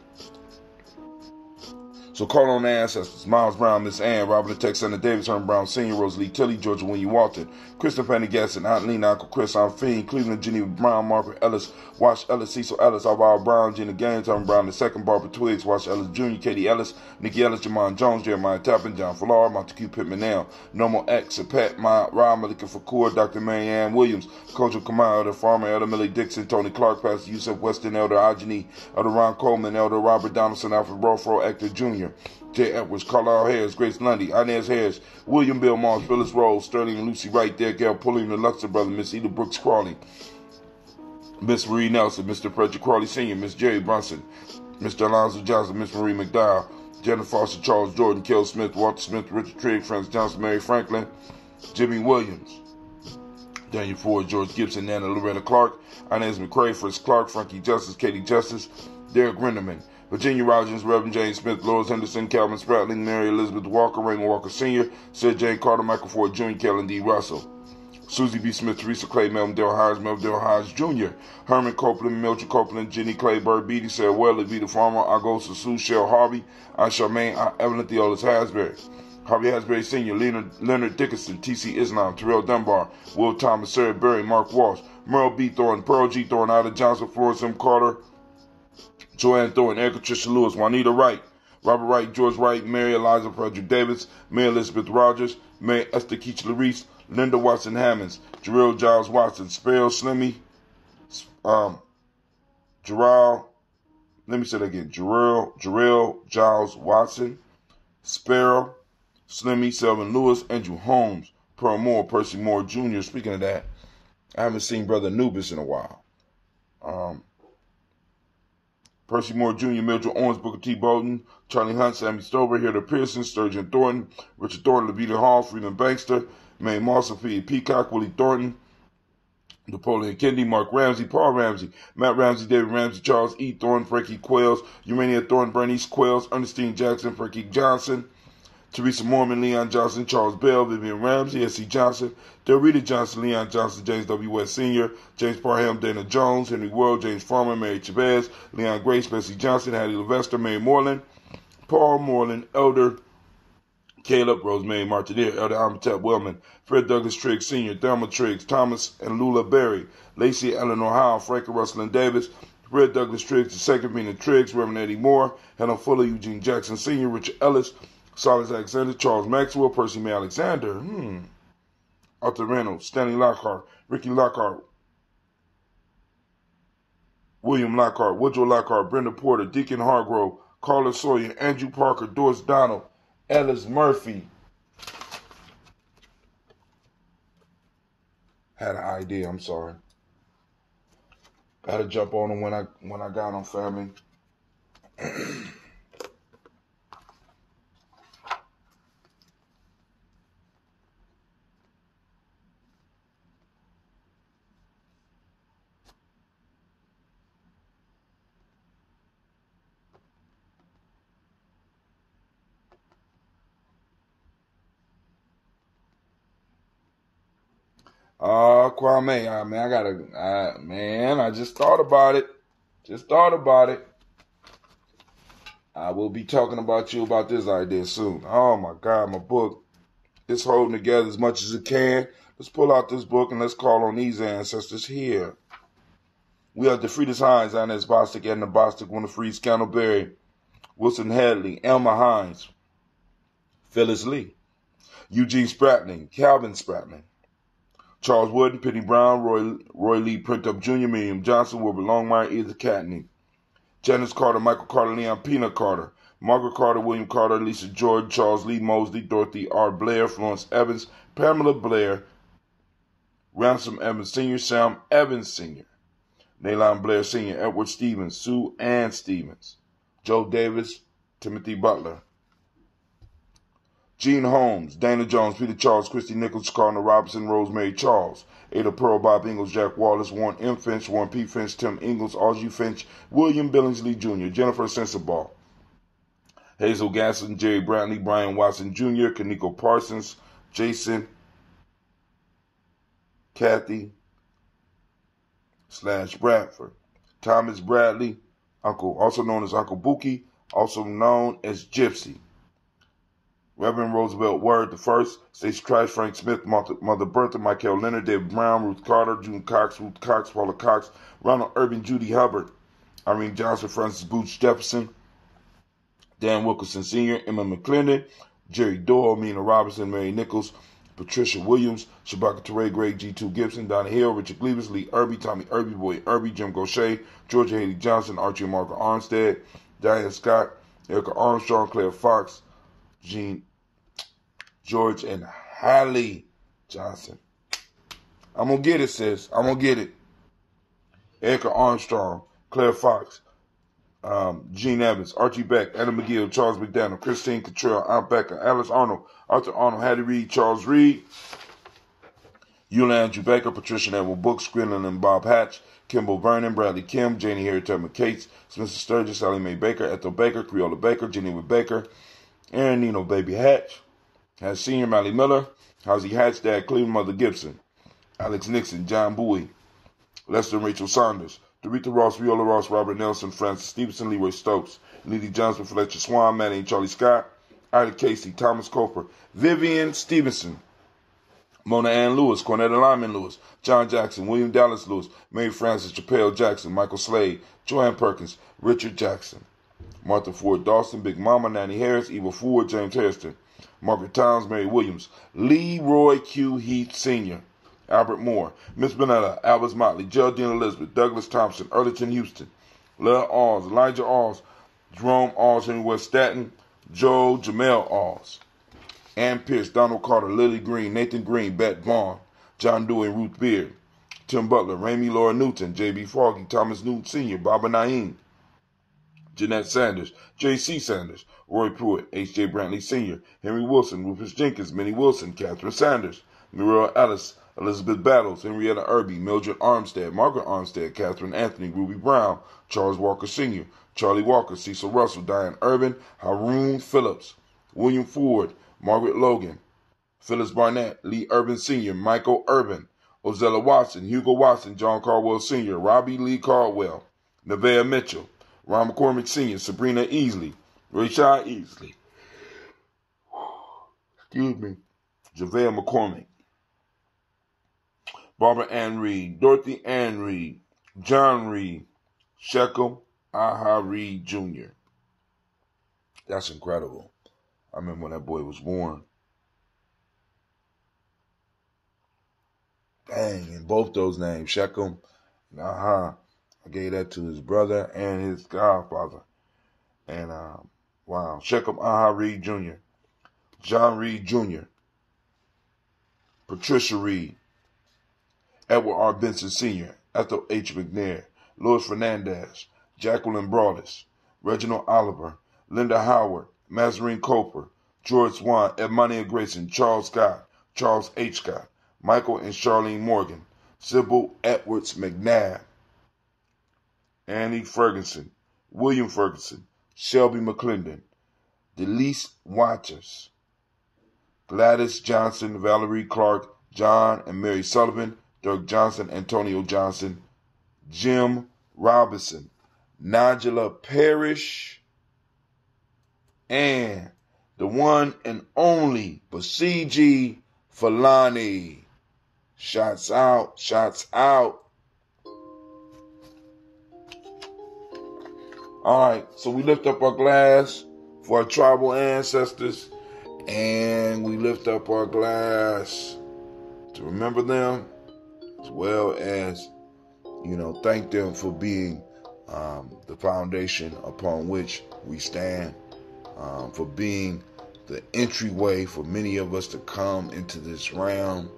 So So call on the ancestors. Miles Brown, Miss Ann, Robert Texana Davis, Herman Brown Sr., Rosalie Tilly, Georgia Winnie Walton, Kristen Penny Gasson, Aunt Lena, Uncle Chris, Aunt Fiend, Cleveland, Geneva Brown, Margaret Ellis, Wash Ellis, Cecil Ellis, Alvaro Brown, Gina Gaines, Herman Brown II, Barbara Twiggs, Wash Ellis Jr., Katie Ellis, Nikki Ellis, Jamon Jones, Jeremiah Tappan, John Fallar, Montague Pittman Now, Normal X, Pat, Rob Malika Fakur, Dr. Mary Ann Williams, Kojo Kamal, Elder Farmer, Elder Millie Dixon, Tony Clark, Pastor Yusuf Weston, Elder Ajani, Elder Ron Coleman, Elder Robert Donaldson, Alfred Brofro, Actor Jr., J. Edwards, Carlisle Harris, Grace Lundy, Inez Harris, William Bill Moss, Phyllis Rose, Sterling and Lucy Wright, Derek L. Pulling, the Luxor brother, Miss Eda Brooks Crawley, Miss Marie Nelson, Mr. Frederick Crawley Sr., Miss Jerry Brunson, Mr. Alonzo Johnson, Miss Marie McDowell, Jennifer Foster, Charles Jordan, Kel Smith, Walter Smith, Richard Trigg, Francis Johnson, Mary Franklin, Jimmy Williams, Daniel Ford, George Gibson, Nana Loretta Clark, Inez McCrae, Fritz Clark, Frankie Justice, Katie Justice, Derek Rinderman, Virginia Rogers, Reverend James Smith, Lois Henderson, Calvin Spratling, Mary Elizabeth Walker, Raymond Walker Sr., Sir Jane Carter, Michael Ford Jr., Kellen D. Russell, Susie B. Smith, Teresa Clay, Melvin Dale Hodge Jr., Herman Copeland, Mildred Copeland, Jenny Clay, Bird Beatty, Sarah Weller, Vita Farmer, Agosa Sue, Shell Harvey, Charmaine, Evelyn Theolis Hasbury, Harvey Hasbury Sr., Leonard Dickinson, T.C. Islam, Terrell Dunbar, Will Thomas, Sarah Berry, Mark Walsh, Merle B. Thornton, Pearl G. Thornton, Ida Johnson, Florence M. Carter, Joanne Thornton, Erica Tricia Lewis, Juanita Wright, Robert Wright, George Wright, Mary Eliza Frederick Davis, Mary Elizabeth Rogers, Mary Esther Keach Larice, Linda Watson Hammonds, Jarrell Giles Watson, Sparrow Slimmy, Jarrell Giles Watson, Sparrow, Slimmy, Selvin Lewis, Andrew Holmes, Pearl Moore, Percy Moore Jr. Speaking of that, I haven't seen Brother Anubis in a while. Percy Moore Jr., Mildred Owens, Booker T. Bowden, Charlie Hunt, Sammy Stover, Hilda Pearson, Sturgeon Thornton, Richard Thornton, Levita Hall, Freeman Bankster, Mae Moss, Sophia Peacock, Willie Thornton, Napoleon Kennedy, Mark Ramsey, Paul Ramsey, Matt Ramsey, David Ramsey, Charles E. Thornton, Frankie Quails, Urania Thornton, Bernice Quails, Ernestine Jackson, Frankie Johnson, Teresa Mormon, Leon Johnson, Charles Bell, Vivian Ramsey, S.C. Johnson, Delrita Johnson, Leon Johnson, James W. West Sr., James Parham, Dana Jones, Henry World, James Farmer, Mary Chavez, Leon Grace, Bessie Johnson, Hattie Levester, Mary Moreland, Paul Moreland, Elder Caleb, Rosemary Martineer, Elder Amitep Wellman, Fred Douglas Triggs Sr., Thelma Triggs, Thomas and Lula Berry, Lacey Eleanor Howe, Frank Russell and Davis, Fred Douglas Triggs II, Vina Triggs, Reverend Eddie Moore, Helen Fuller, Eugene Jackson Sr., Richard Ellis, Silas Alexander, Charles Maxwell, Percy May Alexander, Arthur Reynolds, Stanley Lockhart, Ricky Lockhart, William Lockhart, Woodrow Lockhart, Brenda Porter, Deacon Hargrove, Carla Sawyer, Andrew Parker, Doris Donald, Ellis Murphy. Had an idea, I'm sorry. Gotta jump on them when I got them, family. Kwame, I just thought about it. I will be talking about you about this idea soon. Oh my God, my book is holding together as much as it can. Let's pull out this book and let's call on these ancestors here. We have DeFridas Hines, Inez Bostic, Edna Bostic, Winifred Scannellberry, Wilson Hadley, Elma Hines, Phyllis Lee, Eugene Spratling, Calvin Spratling, Charles Wooden, Penny Brown, Roy Lee Printup Jr., Miriam Johnson, Wilbur Longmire, Edith Catney, Janice Carter, Michael Carter, Leon Peanut Carter, Margaret Carter, William Carter, Lisa Jordan, Charles Lee Mosley, Dorothy R. Blair, Florence Evans, Pamela Blair, Ransom Evans Sr., Sam Evans Sr., Naylon Blair Sr., Edward Stevens, Sue Ann Stevens, Joe Davis, Timothy Butler, Gene Holmes, Dana Jones, Peter Charles, Christy Nichols, Cardinal Robinson, Rosemary Charles, Ada Pearl, Bob Ingalls, Jack Wallace, Warren M. Finch, Warren P. Finch, Tim Ingalls, Audrey Finch, William Billingsley Jr., Jennifer Sensabaugh, Hazel Gasson, Jerry Brantley, Brian Watson Jr., Kaniko Parsons, Jason, Kathy / Bradford, Thomas Bradley, also known as Uncle Buki, also known as Gypsy. Reverend Roosevelt Word I, Stacey Christ, Frank Smith, Mother Bertha, Michael Leonard, David Brown, Ruth Carter, June Cox, Ruth Cox, Paula Cox, Ronald Irving, Judy Hubbard, Irene Johnson, Francis Boots Jefferson, Dan Wilkerson Sr., Emma McClendon, Jerry Doyle, Mina Robinson, Mary Nichols, Patricia Williams, Shabaka Teray, Greg G2 Gibson, Donna Hill, Richard Gleavis, Lee Irby, Tommy Irby, Boy Irby, Jim Gaucher, Georgia Haley Johnson, Archie and Margaret Armstead, Diane Scott, Erica Armstrong, Claire Fox, Jean George, and Hallie Johnson. I'm going to get it, sis. I'm going to get it. Erica Armstrong, Claire Fox, Gene Evans, Archie Beck, Anna McGill, Charles McDaniel, Christine Cottrell, Aunt Becca, Alice Arnold, Arthur Arnold, Hattie Reed, Charles Reed, Eula Andrew Baker, Patricia Neville Brooks, Grinlin and Bob Hatch, Kimball Vernon, Bradley Kim, Janie Harry Tubman Cates, Spencer Sturgis, Sally Mae Baker, Ethel Baker, Creola Baker, Geneva Baker, Aaron Nino Baby Hatch, has Senior Mally Miller, Howsy Hatch, Dad Cleveland, Mother Gibson, Alex Nixon, John Bowie, Lester and Rachel Saunders, Dorita Ross, Viola Ross, Robert Nelson, Francis Stevenson, Leroy Stokes, Lily Johnson, Fletcher Swan, Manny and Charlie Scott, Ida Casey, Thomas Coper, Vivian Stevenson, Mona Ann Lewis, Cornetta Lyman Lewis, John Jackson, William Dallas Lewis, Mary Frances Chappelle Jackson, Michael Slade, Joanne Perkins, Richard Jackson, Martha Ford Dawson, Big Mama, Nanny Harris, Eva Ford, James Hairston, Margaret Towns, Mary Williams, Leroy Q. Heath Sr., Albert Moore, Miss Bonetta, Albert Motley, Geraldine Elizabeth, Douglas Thompson, Earlington Houston, Lil Alls, Elijah Alls, Jerome Alls, Henry West Staten, Joe Jamel Alls, Ann Pierce, Donald Carter, Lily Green, Nathan Green, Bet Vaughn, John Dewey, Ruth Beard, Tim Butler, Ramey Laura Newton, J.B. Foggy, Thomas Newton Sr., Baba Naeem, Jeanette Sanders, J.C. Sanders, Roy Pruitt, H.J. Brantley Sr., Henry Wilson, Rufus Jenkins, Minnie Wilson, Catherine Sanders, Muriel Ellis, Elizabeth Battles, Henrietta Irby, Mildred Armstead, Margaret Armstead, Catherine Anthony, Ruby Brown, Charles Walker Sr., Charlie Walker, Cecil Russell, Diane Urban, Haroon Phillips, William Ford, Margaret Logan, Phyllis Barnett, Lee Urban Sr., Michael Urban, Ozella Watson, Hugo Watson, John Caldwell Sr., Robbie Lee Caldwell, Nevaeh Mitchell, Ron McCormick Sr., Sabrina Easley, Rashad Easley, JaVale McCormick, Barbara Ann Reed, Dorothy Ann Reed, John Reed, Shekel Aha Reed Jr. That's incredible. I remember when that boy was born. Dang, and both those names, Shekel and Aha. I gave that to his brother and his godfather. And, wow, Shekel Aha Reed Jr., John Reed Jr., Patricia Reed, Edward R. Benson Sr., Ethel H. McNair, Louis Fernandez, Jacqueline Broadus, Reginald Oliver, Linda Howard, Mazarine Coper, George Swan, Edmonia Grayson, Charles Scott, Charles H. Scott, Michael and Charlene Morgan, Sybil Edwards McNabb, Annie Ferguson, William Ferguson, Shelby McClendon, Delise Waters, Gladys Johnson, Valerie Clark, John and Mary Sullivan, Dirk Johnson, Antonio Johnson, Jim Robinson, Nigella Parrish, and the one and only Basiji Falani. Shots out, shots out. All right, so we lift up our glass for our tribal ancestors, and we lift up our glass to remember them, as well as, thank them for being the foundation upon which we stand, for being the entryway for many of us to come into this realm.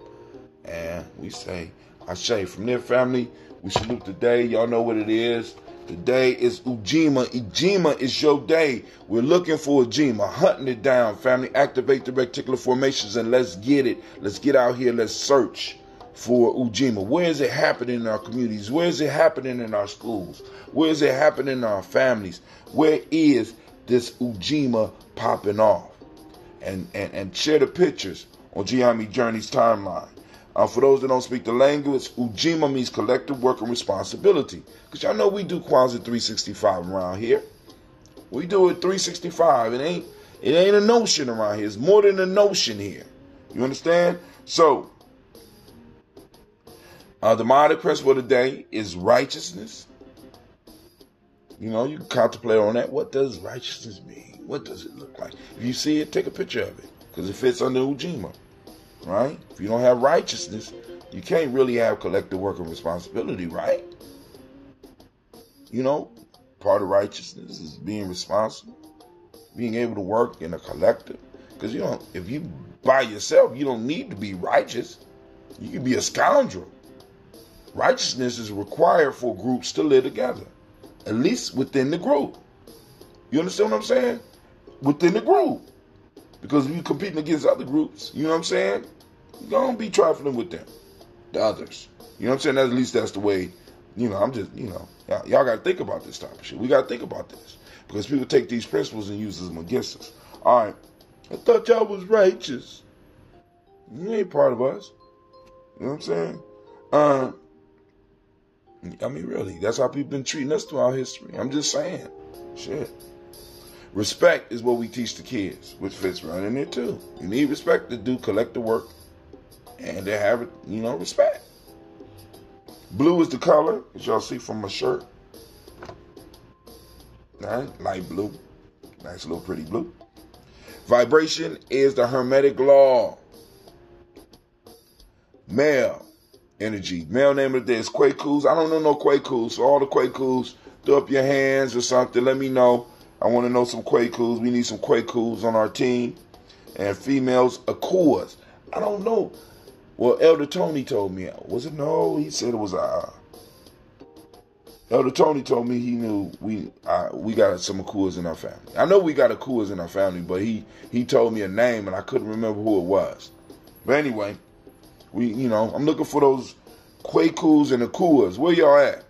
And we say, Ashe, from their family, we salute the day. Y'all know what it is. Today is Ujima. Ujima is your day. We're looking for Ujima, hunting it down, family. Activate the reticular formations and let's get it. Let's get out here. Let's search for Ujima. Where is it happening in our communities? Where is it happening in our schools? Where is it happening in our families? Where is this Ujima popping off? And share the pictures on Gye-Nyame Journey's timeline. For those that don't speak the language, Ujima means collective work and responsibility. Because y'all know we do Kwanzaa 365 around here. We do it 365. It ain't a notion around here. It's more than a notion here. You understand? So, the demonic principle of the day is righteousness. You know, you can contemplate on that. What does righteousness mean? What does it look like? If you see it, take a picture of it, because it fits under Ujima, right? If you don't have righteousness, you can't really have collective work and responsibility, right? You know, part of righteousness is being responsible, being able to work in a collective. Because if you by yourself, you don't need to be righteous. You can be a scoundrel. Righteousness is required for groups to live together, at least within the group. You understand what I'm saying? Within the group. Because if you're competing against other groups, you know what I'm saying? You're going to be trifling with them, the others. You know what I'm saying? At least that's the way, y'all got to think about this type of shit. We got to think about this. Because people take these principles and use them against us. All right. I thought y'all was righteous. You ain't part of us. You know what I'm saying? I mean, really, that's how people been treating us throughout history. I'm just saying. Shit. Respect is what we teach the kids, which fits right in there too. You need respect to do collective work and to have, respect. Blue is the color, as y'all see from my shirt. Right? Light blue. Nice little pretty blue. Vibration is the Hermetic law. Male energy. Male name of the day is Kwakus. I don't know no Kwakus. So all the Kwakus, throw up your hands or something. Let me know. I want to know some Kwakus. We need some Kwakus on our team. And females, Akuas. I don't know. Well, Elder Tony told me. Was it? No, he said it was Elder Tony told me he knew we got some Akuas in our family. I know we got Akuas in our family, but he told me a name and I couldn't remember who it was. But anyway, I'm looking for those Kwakus and Akuas. Where y'all at?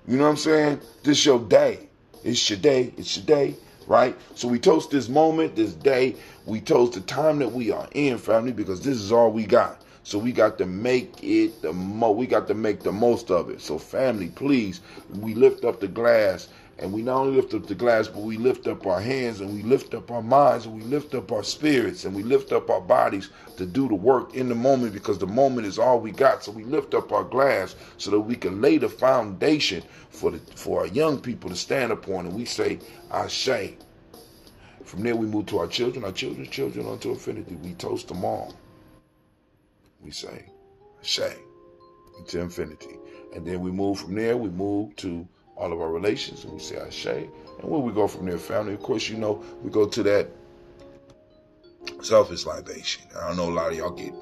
You know what I'm saying? This your day. It's your day. It's your day, right? So we toast this moment, this day. We toast the time that we are in, family, because this is all we got. So we got to make it we got to make the most of it. So family, please, we lift up the glass. And we not only lift up the glass, but we lift up our hands and we lift up our minds and we lift up our spirits and we lift up our bodies to do the work in the moment, because the moment is all we got. So we lift up our glass so that we can lay the foundation for our young people to stand upon. And we say, Ashe. From there we move to our children's children unto infinity. We toast them all. We say, Ashe, into infinity. And then we move from there, we move to all of our relations, and we say Ashe. And where we go from there, family, of course, we go to that selfish libation. I don't know, a lot of y'all get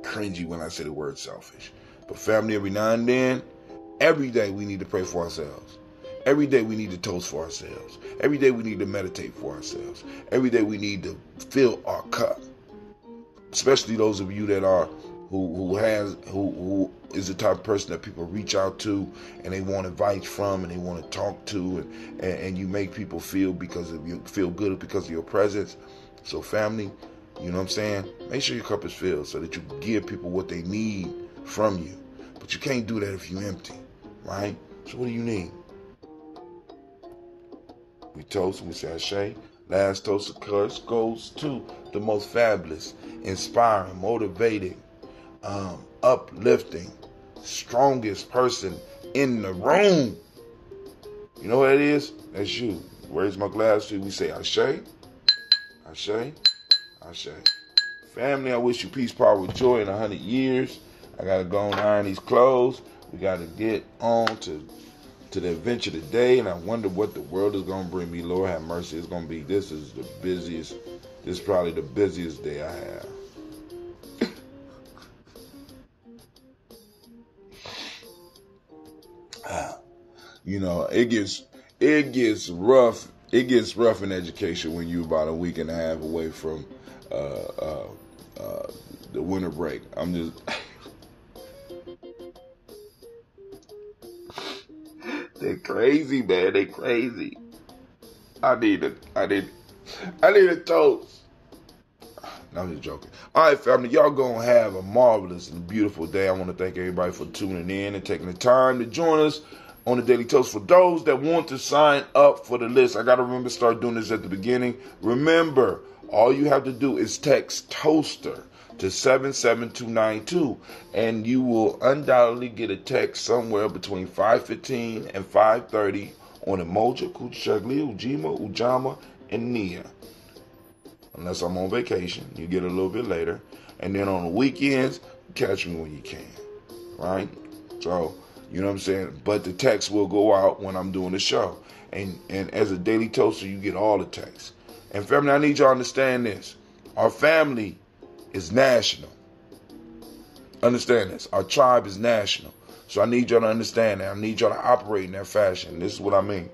cringy when I say the word selfish. But family, every now and then, every day we need to pray for ourselves. Every day we need to toast for ourselves. Every day we need to meditate for ourselves. Every day we need to fill our cup. Especially those of you that are who is the type of person that people reach out to and they want advice from and they want to talk to, and you make people feel good because of your presence. So family, you know what I'm saying? Make sure your cup is filled so that you can give people what they need from you. But you can't do that if you're empty, right? So what do you need? We toast and we say Ashe. Last toast, of course, goes to the most fabulous, inspiring, motivating, uplifting, strongest person in the room. You know what it is? That's you. Raise my glass to you. We say Ashe, Ashe, Ashe. Family, I wish you peace, power, joy in 100 years. I got to go and iron these clothes. We got to get on to the adventure today, and I wonder what the world is going to bring me. Lord have mercy. This is probably the busiest day I have. It gets rough. It gets rough in education when you're about a week and a half away from the winter break. I'm just they're crazy, man. They crazy. I need a toast. No, I'm just joking. All right, family, y'all gonna have a marvelous and beautiful day. I want to thank everybody for tuning in and taking the time to join us on the Daily Toast. For those that want to sign up for the list, I got to remember start doing this at the beginning. Remember, all you have to do is text Toaster to 77292, and you will undoubtedly get a text somewhere between 5:15 and 5:30 on Emoja, Kuchagli, Ujima, Ujama, and Nia. Unless I'm on vacation, you get a little bit later. And then on the weekends, catch me when you can. Right? So, you know what I'm saying? But the text will go out when I'm doing the show. And as a Daily Toaster, you get all the texts. And family, I need y'all to understand this. Our family is national. Understand this. Our tribe is national. So I need y'all to understand that. I need y'all to operate in that fashion. This is what I mean.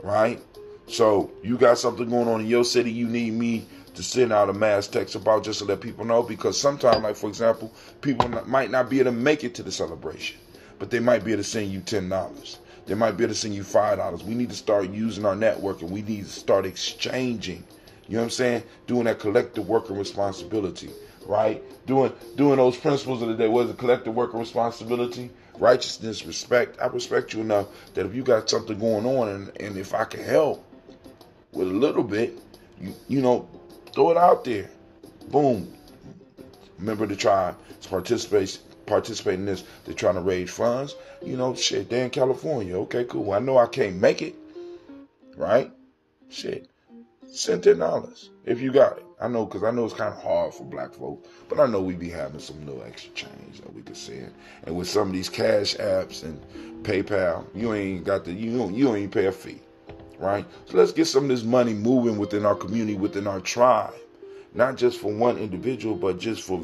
Right? So you got something going on in your city you need me to send out a mass text about, just to let people know. Because sometimes, like for example, people might not be able to make it to the celebration, but they might be able to send you $10. They might be able to send you $5. We need to start using our network, and we need to start exchanging. You know what I'm saying? Doing that collective worker responsibility, right? Doing those principles of the day. What is the collective worker responsibility? Righteousness, respect. I respect you enough that if you got something going on, and if I can help with a little bit, you know, throw it out there. Boom. Member of the tribe is participate in this. They're trying to raise funds. You know, shit, they're in California. Okay, cool. I know I can't make it. Right? Shit. Send $10 if you got it. I know, because I know it's kind of hard for black folks, but I know we be having some little extra change that we could send. And with some of these cash apps and PayPal, you ain't got you don't even pay a fee, right? So let's get some of this money moving within our community, within our tribe, not just for one individual, but just for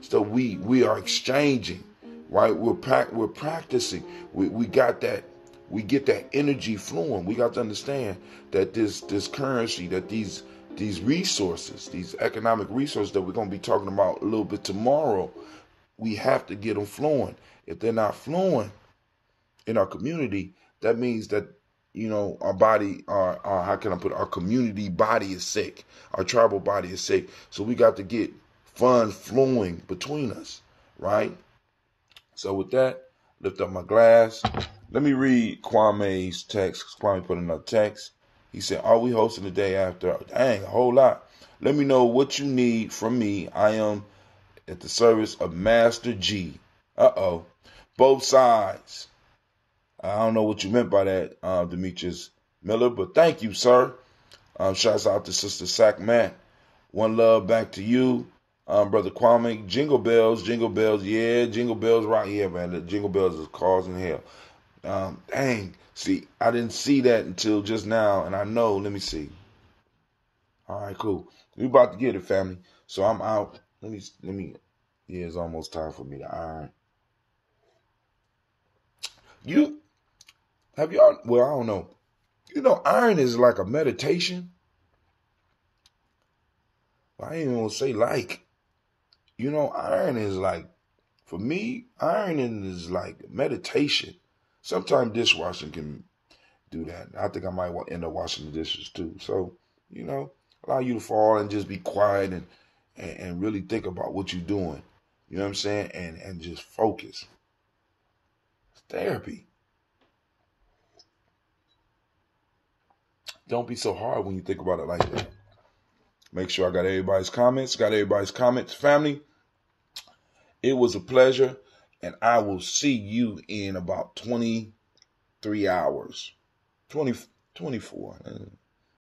so we are exchanging, right? We're practicing. We got that. We get that energy flowing. We got to understand that this currency, that these resources, these economic resources that we're going to be talking about a little bit tomorrow, we have to get them flowing. If they're not flowing in our community, that means that, you know, our body, our how can I put it? Our community body is sick. Our tribal body is sick. So we got to get funds flowing between us, right? So with that, lift up my glass. Let me read Kwame's text. Kwame put another text. He said, are we hosting the day after? Dang, a whole lot. Let me know what you need from me. I am at the service of Master G. Uh-oh. Both sides. I don't know what you meant by that, Demetrius Miller, but thank you, sir. Shouts out to Sister Sack Matt. One love back to you. Brother Kwame, jingle bells, yeah, jingle bells right here, man. The jingle bells is causing hell. Dang, see, I didn't see that until just now, and I know, let me see. All right, cool. We about to get it, family. So I'm out. Let me, yeah, it's almost time for me to iron. Well, I don't know. You know, iron is like a meditation. I ain't even gonna say like. You know, iron is like, for me, ironing is like meditation. Sometimes dishwashing can do that. I think I might end up washing the dishes too. So, you know, allow you to fall and just be quiet and really think about what you're doing. You know what I'm saying? And just focus. It's therapy. Don't be so hard when you think about it like that. Make sure I got everybody's comments. Family, it was a pleasure. And I will see you in about 23 hours. 24.